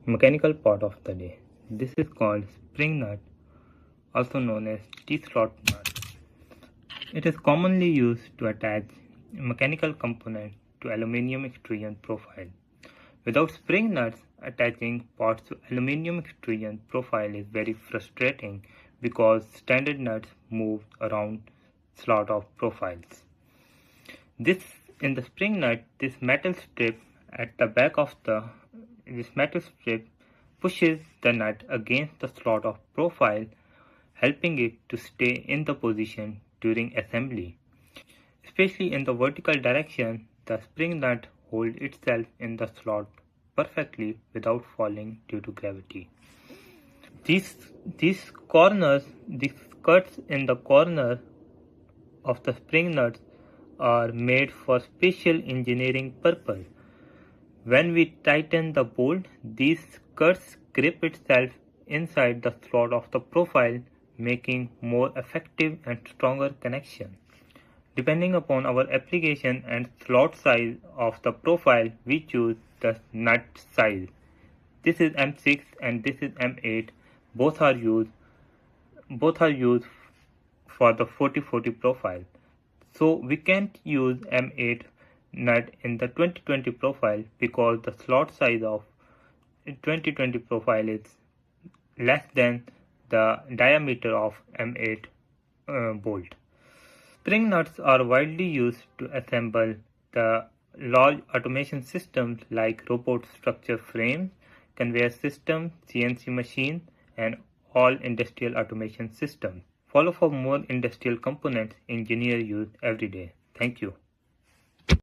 Mechanical part of the day. This is called spring nut, also known as T-slot nut. It is commonly used to attach a mechanical component to aluminum extrusion profile. Without spring nuts, attaching parts to aluminum extrusion profile is very frustrating because standard nuts move around slot of profiles. In the spring nut, this metal strip at the back of this metal strip pushes the nut against the slot of profile, helping it to stay in the position during assembly. Especially in the vertical direction, the spring nut holds itself in the slot perfectly without falling due to gravity. These cuts in the corner of the spring nuts are made for special engineering purpose. When we tighten the bolt, these cuts grip itself inside the slot of the profile, making more effective and stronger connection. Depending upon our application and slot size of the profile, we choose the nut size. This is M6 and this is M8. Both are used for the 4040 profile. So we can't use M8 nut in the 2020 profile because the slot size of 2020 profile is less than the diameter of M8 bolt. Spring nuts are widely used to assemble the large automation systems like robot structure frames, conveyor systems, CNC machines, and all industrial automation systems. Follow for more industrial components engineers use every day. Thank you.